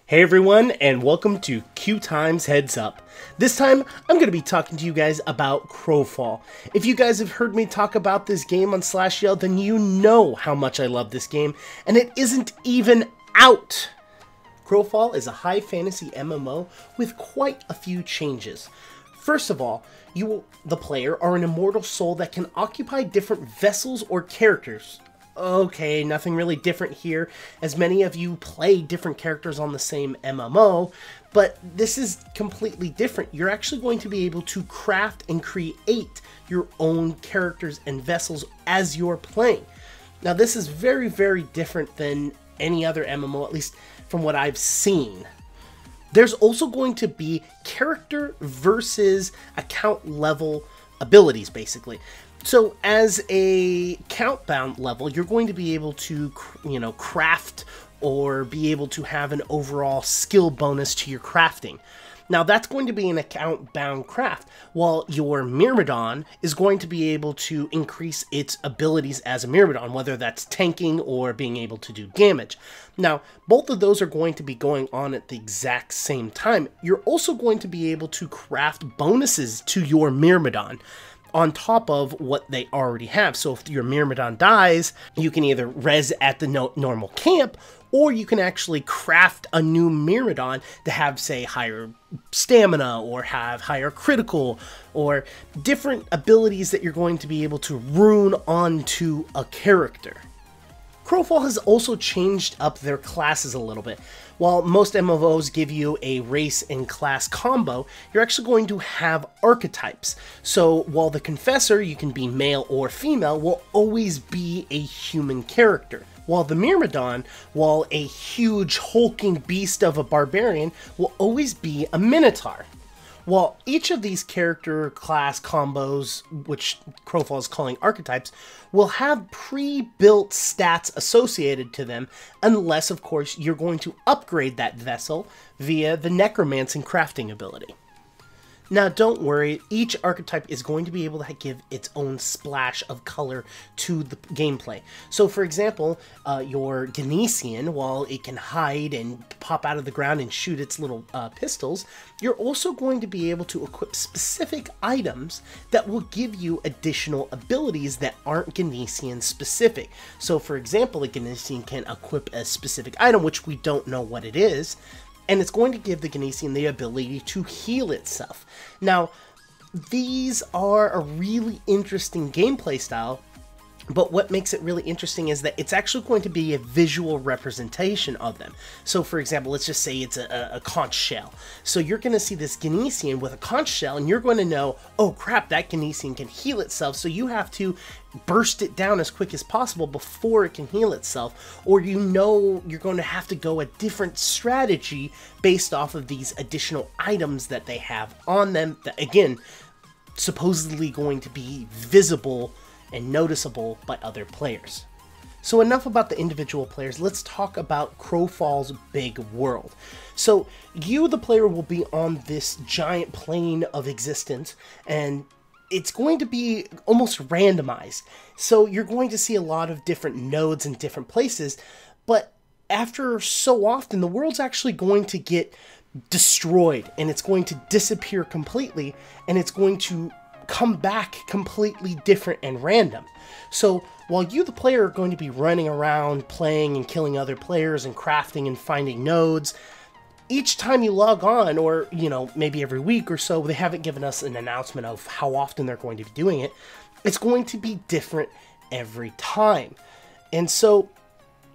Hey everyone, and welcome to QueueTimes Heads Up. This time, I'm going to be talking to you guys about CrowFall. If you guys have heard me talk about this game on Slash Yell, then you know how much I love this game, and it isn't even out! CrowFall is a high fantasy MMO with quite a few changes. First of all, you, the player, are an immortal soul that can occupy different vessels or characters. Okay, nothing really different here, as many of you play different characters on the same MMO, but this is completely different. You're actually going to be able to craft and create your own characters and vessels as you're playing. Now, this is very, very different than any other MMO, at least from what I've seen. There's also going to be character versus account level abilities, basically. So as a count-bound level, you're going to be able to, craft or be able to have an overall skill bonus to your crafting. Now that's going to be an account-bound craft, while your Myrmidon is going to be able to increase its abilities as a Myrmidon, whether that's tanking or being able to do damage. Now, both of those are going to be going on at the exact same time. You're also going to be able to craft bonuses to your Myrmidon on top of what they already have. So if your Myrmidon dies, you can either res at the normal camp, or you can actually craft a new Myrmidon to have, say, higher stamina, or have higher critical, or different abilities that you're going to be able to rune onto a character. CrowFall has also changed up their classes a little bit. While most MMOs give you a race and class combo, you're actually going to have archetypes. So while the Confessor, you can be male or female, will always be a human character. While the Myrmidon, while a huge hulking beast of a barbarian, will always be a Minotaur. While each of these character class combos, which CrowFall is calling archetypes, will have pre-built stats associated to them, unless, of course, you're going to upgrade that vessel via the Necromancy crafting ability. Now, don't worry, each archetype is going to be able to give its own splash of color to the gameplay. So, for example, your Genesian, while it can hide and pop out of the ground and shoot its little pistols, you're also going to be able to equip specific items that will give you additional abilities that aren't Genesian specific. So, for example, the Genesian can equip a specific item, which we don't know what it is, and it's going to give the Genesian the ability to heal itself. Now, these are a really interesting gameplay style, but what makes it really interesting is that it's actually going to be a visual representation of them. So, for example, let's just say it's a conch shell. So you're going to see this Genesian with a conch shell, and you're going to know, oh crap, that Genesian can heal itself, so you have to burst it down as quick as possible before it can heal itself, or you know you're going to have to go a different strategy based off of these additional items that they have on them that, again, supposedly going to be visible and noticeable by other players. So enough about the individual players, let's talk about CrowFall's big world. So you, the player, will be on this giant plane of existence, and it's going to be almost randomized. So you're going to see a lot of different nodes in different places, but after so often, the world's actually going to get destroyed, and it's going to disappear completely, and it's going to come back completely different and random. So while you, the player, are going to be running around playing and killing other players and crafting and finding nodes, each time you log on, or maybe every week or so, they haven't given us an announcement of how often they're going to be doing it, it's going to be different every time. And so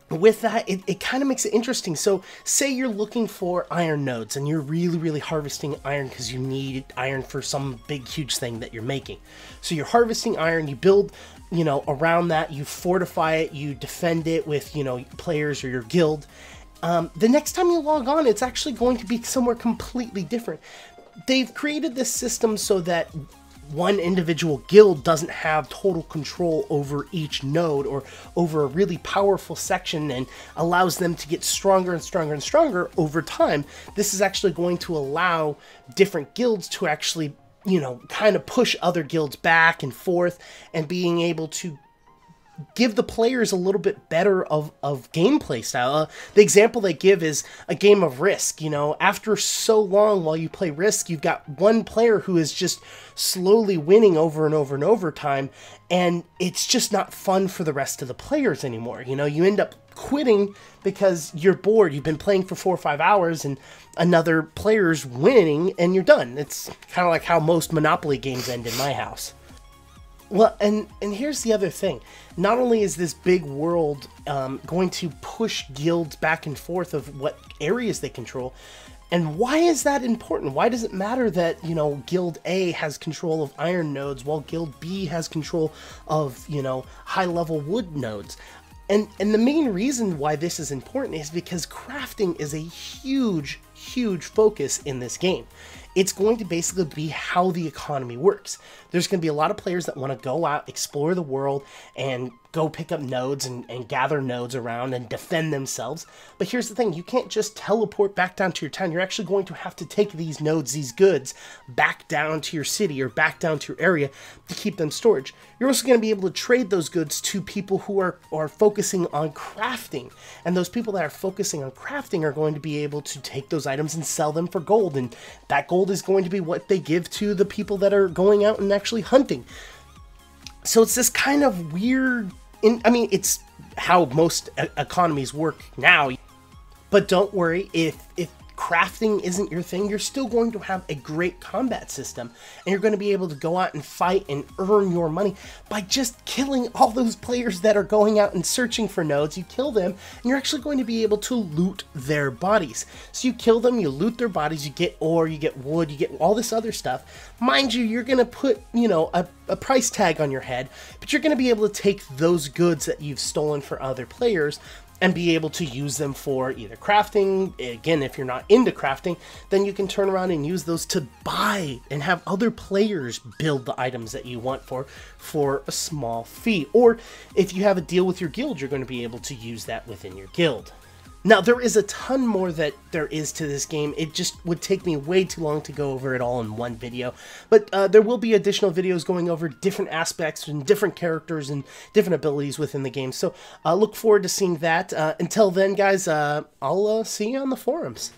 with that, it kind of makes it interesting. So say you're looking for iron nodes, and you're really harvesting iron because you need iron for some big huge thing that you're making. So you're harvesting iron, you build around that, you fortify it, you defend it with players or your guild. The next time you log on, it's actually going to be somewhere completely different. They've created this system so that one individual guild doesn't have total control over each node or over a really powerful section, and allows them to get stronger and stronger and stronger over time. This is actually going to allow different guilds to actually, kind of push other guilds back and forth, and being able to give the players a little bit better of gameplay style. The example they give is a game of Risk. You know, after so long while you play Risk, you've got one player who is just slowly winning over and over and over time, and it's just not fun for the rest of the players anymore. You know, you end up quitting because you're bored. You've been playing for 4 or 5 hours and another player's winning and you're done. It's kind of like how most Monopoly games end in my house. Well, and here's the other thing. Not only is this big world going to push guilds back and forth of what areas they control, and why is that important? Why does it matter that, you know, Guild A has control of iron nodes while Guild B has control of, you know, high-level wood nodes? And the main reason why this is important is because crafting is a huge focus in this game. It's going to basically be how the economy works. There's going to be a lot of players that want to go out, explore the world, and go pick up nodes and gather nodes around and defend themselves. But here's the thing, you can't just teleport back down to your town. You're actually going to have to take these nodes, these goods, back down to your city or back down to your area to keep them storage. You're also going to be able to trade those goods to people who are focusing on crafting. And those people that are focusing on crafting are going to be able to take those items and sell them for gold. And that gold is going to be what they give to the people that are going out and actually hunting. So it's this kind of weird, I mean, it's how most economies work now. But don't worry, if crafting isn't your thing, you're still going to have a great combat system, and you're going to be able to go out and fight and earn your money by just killing all those players that are going out and searching for nodes. You kill them, and you're actually going to be able to loot their bodies. So you kill them, you loot their bodies, you get ore, you get wood, you get all this other stuff. Mind you, you're going to put, you know, a price tag on your head, but you're going to be able to take those goods that you've stolen for other players and be able to use them for either crafting. Again, if you're not into crafting, then you can turn around and use those to buy and have other players build the items that you want for a small fee. Or if you have a deal with your guild, you're going to be able to use that within your guild. Now, there is a ton more that there is to this game. It just would take me way too long to go over it all in one video. But there will be additional videos going over different aspects and different characters and different abilities within the game. So look forward to seeing that. Until then, guys, I'll see you on the forums.